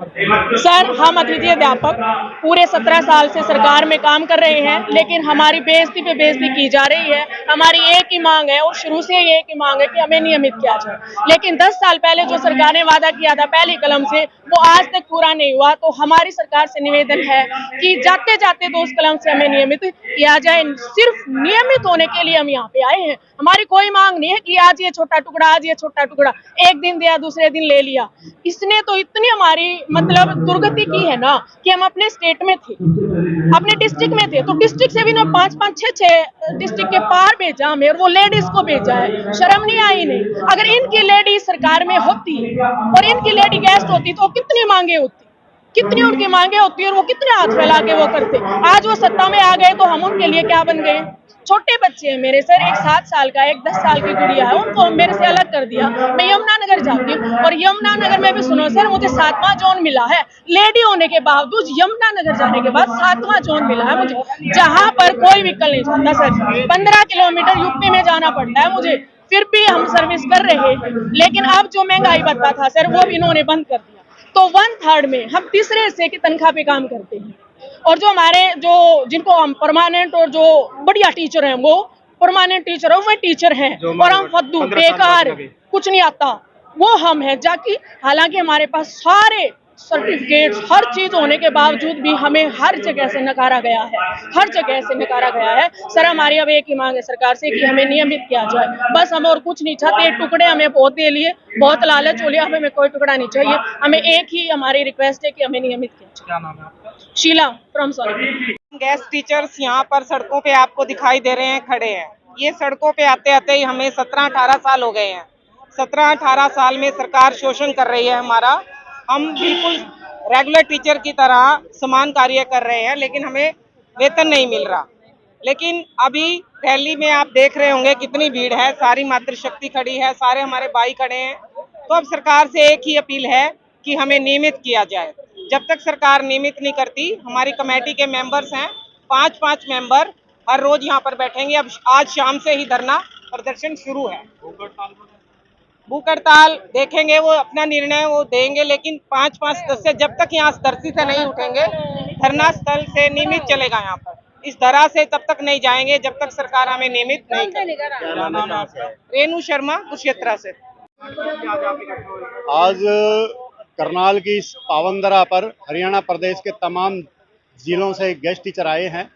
Sir, हम अतिथि अध्यापक पूरे 17 साल से सरकार में काम कर रहे हैं, लेकिन हमारी बेइज्जती पे बेइज्जती की जा रही है। हमारी एक ही मांग है और शुरू से एक ही मांग है कि हमें नियमित किया जाए, लेकिन 10 साल पहले जो सरकार ने वादा किया था पहली कलम से, वो आज तक पूरा नहीं हुआ। तो हमारी सरकार से निवेदन है कि जाते जाते तो उस कलम से हमें नियमित किया जाए। सिर्फ नियमित होने के लिए हम यहाँ पे आए हैं। हमारी कोई मांग नहीं है कि आज ये छोटा टुकड़ा, आज ये छोटा टुकड़ा, एक दिन दिया दूसरे दिन ले लिया। इसने तो इतनी हमारी मतलब दुर्गति की है ना कि हम अपने स्टेट में थे, अपने डिस्ट्रिक्ट में थे, तो डिस्ट्रिक्ट से भी ना 5-5, 6-6 डिस्ट्रिक्ट के पार भेजा हमें, और वो लेडीज को भेजा है। शर्म नहीं आई नहीं? अगर इनकी लेडी सरकार में होती और इनकी लेडी गेस्ट होती तो कितनी मांगे होती, कितनी उनकी मांगे होती और वो कितने हाथ फैला के वो करते। आज वो सत्ता में आ गए तो हम उनके लिए क्या बन गए? छोटे बच्चे हैं मेरे सर, एक 7 साल का, एक 10 साल की गुड़िया है, उनको मेरे से अलग कर दिया। मैं यमुनानगर जाती हूँ और यमुनानगर में भी सुनो सर, मुझे 7वां जोन मिला है लेडी होने के बावजूद। यमुनानगर जाने के बाद 7वां जोन मिला है मुझे, जहाँ पर कोई व्हीकल नहीं जाता सर। 15 किलोमीटर यूपी में जाना पड़ता है मुझे, फिर भी हम सर्विस कर रहे हैं। लेकिन अब जो महंगाई भत्ता था सर, वो भी इन्होंने बंद कर दिया। तो 1/3 में हम तीसरे हिस्से की तनख्वाह पे काम करते हैं, और जो हमारे जिनको हम परमानेंट और जो बढ़िया टीचर हैं, वो परमानेंट टीचर है, वो टीचर हैं, और हम फद्दू बेकार कुछ नहीं आता वो हम हैं। जाकि हालांकि हमारे पास सारे सर्टिफिकेट्स हर चीज होने के बावजूद भी हमें हर जगह से नकारा गया है, हर जगह से नकारा गया है। सर, हमारी अब एक ही मांग है सरकार से कि हमें नियमित किया जाए, बस। हम और कुछ नहीं चाहते। टुकड़े हमें बहुत दे लिए, बहुत लालच हो लिया, हमें कोई टुकड़ा नहीं चाहिए। हमें एक ही हमारी रिक्वेस्ट है कि हमें नियमित किया जाए। क्या नाम है आपका? Sheela from solid. Guest teachers यहाँ पर सड़कों पे आपको दिखाई दे रहे हैं, खड़े हैं। ये सड़कों पे आते आते ही हमें 17-18 साल हो गए हैं। 17-18 साल में सरकार शोषण कर रही है हमारा। हम बिल्कुल रेगुलर टीचर की तरह समान कार्य कर रहे हैं, लेकिन हमें वेतन नहीं मिल रहा। लेकिन अभी रैली में आप देख रहे होंगे कितनी भीड़ है, सारी मातृशक्ति खड़ी है, सारे हमारे भाई खड़े हैं। तो अब सरकार से एक ही अपील है कि हमें नियमित किया जाए। जब तक सरकार नियमित नहीं करती, हमारी कमेटी के मेंबर्स हैं 5-5 मेंबर, हर रोज यहाँ पर बैठेंगे। अब आज शाम से ही धरना प्रदर्शन शुरू है। भूख हड़ताल देखेंगे, वो अपना निर्णय वो देंगे, लेकिन 5-5 सदस्य जब तक यहाँ धरती से नहीं उठेंगे, धरना स्थल से नियमित चलेगा। यहाँ पर इस तरह से तब तक नहीं जाएंगे जब तक सरकार हमें नियमित नहीं करेगी। रेणु शर्मा, कुरुक्षेत्र से। आज करनाल की इस पावन धरा पर हरियाणा प्रदेश के तमाम जिलों से गेस्ट टीचर आए हैं।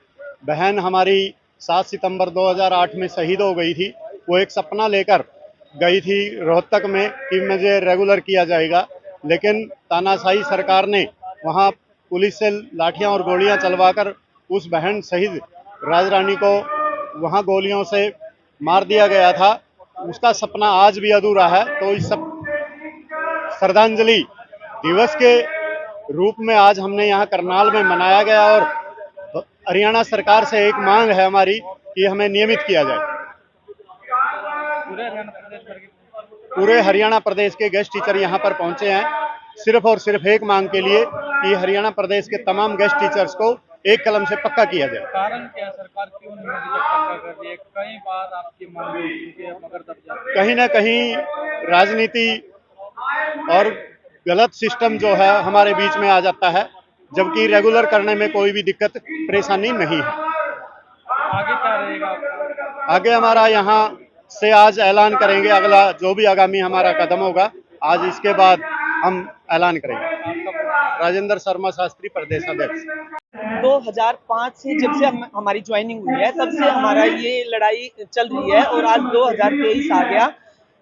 बहन हमारी 7 सितंबर 2008 में शहीद हो गई थी। वो एक सपना लेकर गई थी रोहतक में कि मुझे रेगुलर किया जाएगा, लेकिन तानाशाही सरकार ने वहां पुलिस से लाठियां और गोलियां चलवाकर उस बहन शहीद राजरानी को वहां गोलियों से मार दिया गया था। उसका सपना आज भी अधूरा है। तो इस सब श्रद्धांजलि दिवस के रूप में आज हमने यहाँ करनाल में मनाया गया, और हरियाणा सरकार से एक मांग है हमारी कि हमें नियमित किया जाए। पूरे हरियाणा प्रदेश के गेस्ट टीचर यहाँ पर पहुंचे हैं सिर्फ और सिर्फ एक मांग के लिए कि हरियाणा प्रदेश के तमाम गेस्ट टीचर्स को एक कलम से पक्का किया जाए। कारण क्या, सरकार क्यों नहीं पक्का कर रही है? कई बार आपकी मांग मगर दब जाती है। कहीं ना कहीं राजनीति और गलत सिस्टम जो है हमारे बीच में आ जाता है, जबकि रेगुलर करने में कोई भी दिक्कत परेशानी नहीं है। आगे क्या रहेगा आपका? आगे हमारा यहाँ से आज ऐलान करेंगे, अगला जो भी आगामी हमारा कदम होगा आज इसके बाद हम ऐलान करेंगे। राजेंद्र शर्मा शास्त्री, प्रदेश अध्यक्ष। 2005 से जब से हमारी ज्वाइनिंग हुई है, तब से हमारा ये लड़ाई चल रही है, और आज 2023 आ गया।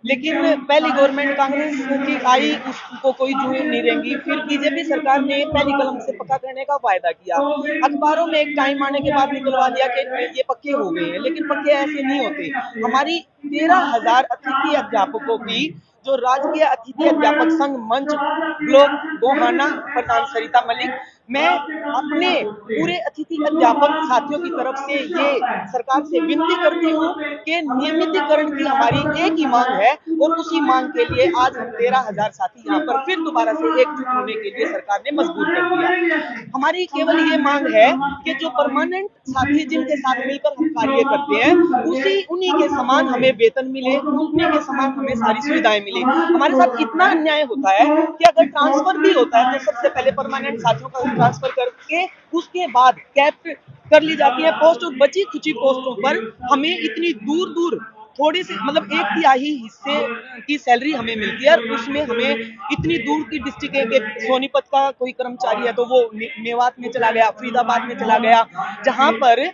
लेकिन पहली गवर्नमेंट कांग्रेस की आई, उसको कोई जूं नहीं रहेंगी। फिर बीजेपी सरकार ने पहली कलम से पक्का करने का वायदा किया। अखबारों में एक टाइम आने के बाद निकलवा दिया कि ये पक्के हो गए हैं, लेकिन पक्के ऐसे नहीं होते। हमारी 13,000 अतिथि अध्यापकों की जो राजकीय अतिथि अध्यापक संघ मंच ब्लॉक गोहाना प्रधान सरिता मलिक, मैं अपने पूरे अतिथि अध्यापक साथियों की तरफ से ये सरकार से विनती करती हूँ कि नियमितीकरण की हमारी एक ही मांग है और उसी मांग के लिए आज हम 13,000 साथी यहाँ पर फिर दोबारा से एकजुट होने के लिए सरकार ने मजबूर कर दिया। हमारी केवल ये मांग है कि जो परमानेंट साथी जिनके साथ मिलकर हम कार्य करते हैं उन्हीं के समान हमें वेतन मिले, उन्हीं के समान हमें सारी सुविधाएं मिले। हमारे साथ इतना अन्याय होता है कि अगर ट्रांसफर भी होता है तो सबसे पहले परमानेंट साथियों का ट्रांसफर करके उसके बाद कैप कर ली जाती है पोस्ट और बची खुची पोस्टों पर हमें इतनी दूर दूर थोड़ी सी मतलब 1/3 हिस्से की सैलरी हमें मिलती है और उसमें हमें इतनी दूर की डिस्ट्रिक्ट है कि सोनीपत का कोई कर्मचारी है तो वो मेवात में चला गया, फरीदाबाद में चला गया, जहां पर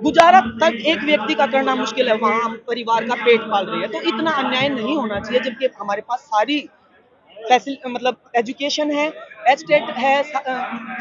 गुजारा तक एक व्यक्ति का करना मुश्किल है, वहां हम परिवार का पेट पाल रहे हैं। तो इतना अन्याय नहीं होना चाहिए, जबकि हमारे पास सारी मतलब एजुकेशन है, एचटेट है,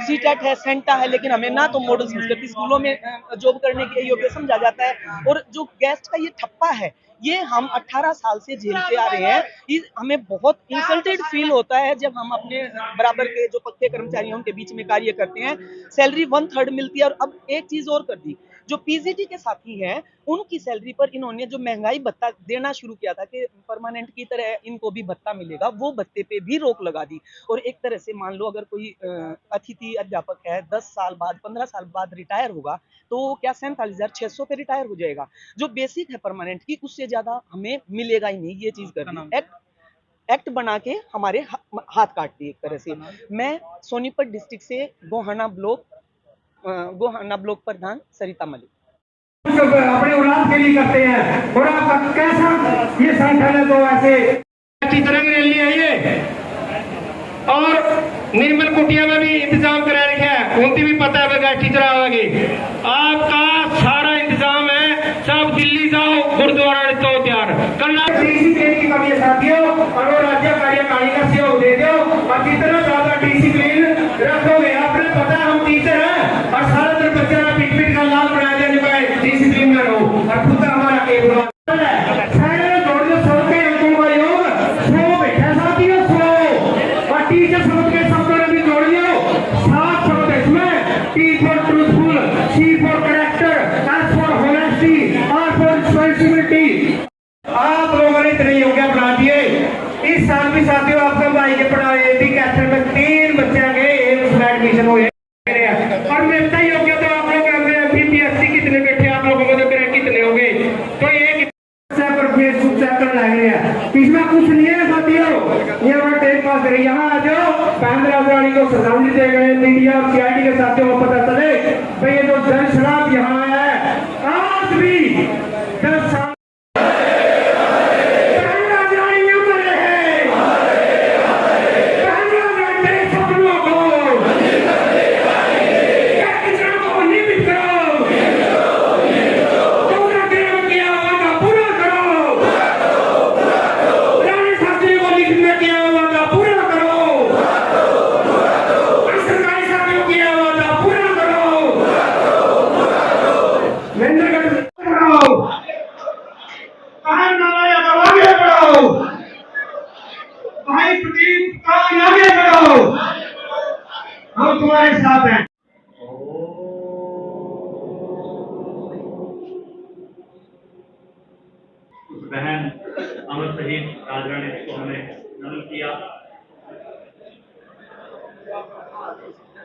सीटेट है, सेंटा है, लेकिन हमें ना तो मॉडल संस्कृति स्कूलों में जॉब करने के योग्य समझा जाता है। और जो गेस्ट का ये ठप्पा है ये हम 18 साल से झेलते आ रहे हैं। हमें बहुत इंसल्टेड फील होता है जब हम अपने बराबर के जो पक्के कर्मचारी हैं उनके बीच में कार्य करते हैं। सैलरी 1/3 मिलती है और अब एक चीज और कर दी, जो पीजीटी के साथी हैं उनकी सैलरी पर इन्होंने जो महंगाई भत्ता देना शुरू किया था कि परमानेंट की तरह इनको भी भत्ता मिलेगा, वो भत्ते पे भी रोक लगा दी। और एक तरह से मान लो अगर कोई अतिथि अध्यापक है 10 साल बाद 15 साल बाद रिटायर होगा तो क्या 47,600 पे रिटायर हो जाएगा। जो बेसिक है परमानेंट की उससे ज्यादा हमें मिलेगा ही नहीं। ये चीज करनी एक्ट बना के हमारे हाथ काट दी एक तरह से। मैं सोनीपत डिस्ट्रिक्ट से गोहाना ब्लॉक प्रधान सरिता मलिक। अपने औलाद के लिए करते हैं और आप कैसा ये संगठन है तो ऐसे अच्छी तरह की रैली है ये। और निर्मल कुटिया में भी इंतजाम करा रखा है, उनकी भी पता है बेगा टीचर आवेगी। आपका सारा इंतजाम है, सब दिल्ली जाओ गुरुद्वारा तो तैयार करना। डीसी की कमी है साथियों और वो राज्य कार्यकारिणी का सहयोग दे दो और जितना ज्यादा डिसिप्लिन रखोगे, आपने पता है हम टीचर हैं और सारा दिन बच्चा पिट का लाल बना देने पर डिसिप्लिन में रहो और खुद हमारा केवल टीचर समझ के शब्दों ने भी जोड़ लियो। 7 शब्द इसमें, T for truthful, C for character, S for honesty, R for responsibility। आप लोगों ने इतने योग्य बना दिए। इस साल भी साथियों आपका भाई के पढ़ाए थी कैथल में 3 बच्चे गए एम्स में एडमिशन हुए और मिलता योग्य तो आप लोग बीपीएससी कितने बैठे आप लोगों को जो कितने हो गए। तो एक फेसबुक चैनल लग रहे हैं, इसमें कुछ नहीं है साथियों। ये हमारा टाइम पास है। यहाँ आ जाओ, पैंद्रावणी को श्रद्धांजलि दे गए मीडिया और सीआईडी के साथियों को पता चले भाई ये जो जल शराब यहाँ आया है आज भी 10 साल हम तुम्हारे साथ हैं। उस बहन अमर शहीद राजरानी को हमने नमन किया।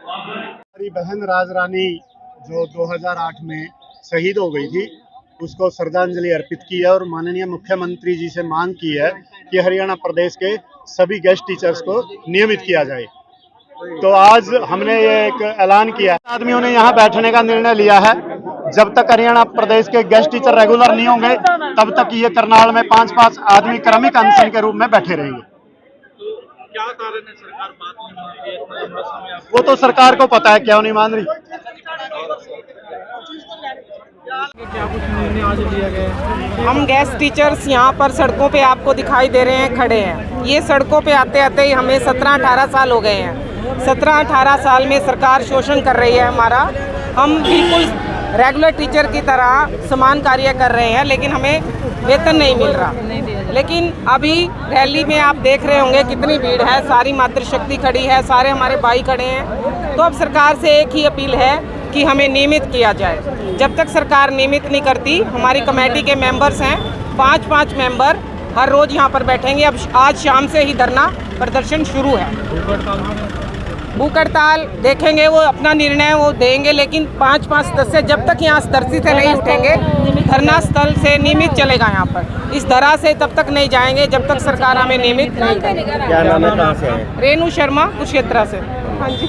हमारी बहन राजरानी जो 2008 में शहीद हो गई थी उसको श्रद्धांजलि अर्पित की है और माननीय मुख्यमंत्री जी से मांग की है कि हरियाणा प्रदेश के सभी गेस्ट टीचर्स को नियमित किया जाए। तो आज हमने ये एक ऐलान किया है, आदमियों ने यहाँ बैठने का निर्णय लिया है। जब तक हरियाणा प्रदेश के गेस्ट टीचर रेगुलर नहीं होंगे तब तक ये करनाल में 5-5 आदमी क्रमिक अनशन के रूप में बैठे रहेंगे। क्या कारण है सरकार बात नहीं मान रही है? इतना लंबा समय आप वो तो सरकार को पता है क्यों नहीं मान रही। क्या कुछ निर्णय आज लिया गया है? हम गेस्ट टीचर्स यहाँ पर सड़कों पे आपको दिखाई दे रहे हैं, खड़े हैं। ये सड़कों पे आते आते ही हमें 17-18 साल हो गए हैं। 17-18 साल में सरकार शोषण कर रही है हमारा। हम बिल्कुल रेगुलर टीचर की तरह समान कार्य कर रहे हैं लेकिन हमें वेतन नहीं मिल रहा। लेकिन अभी रैली में आप देख रहे होंगे कितनी भीड़ है, सारी मातृशक्ति खड़ी है, सारे हमारे भाई खड़े हैं। तो अब सरकार से एक ही अपील है कि हमें नियमित किया जाए। जब तक सरकार नियमित नहीं करती, हमारी कमेटी के मेंबर्स हैं 5-5 मेंबर हर रोज यहाँ पर बैठेंगे। अब आज शाम से ही धरना प्रदर्शन शुरू है। भूख हड़ताल देखेंगे, वो अपना निर्णय वो देंगे, लेकिन 5-5-10 से जब तक यहाँ धरती से नहीं उठेंगे, धरना स्थल से नियमित चलेगा यहाँ पर। इस धरा से तब तक नहीं जाएंगे जब तक सरकार हमें नियमित नहीं करेगी। क्या नाम है, कहाँ से है? रेणु शर्मा कुरुक्षेत्र से। हाँ जी।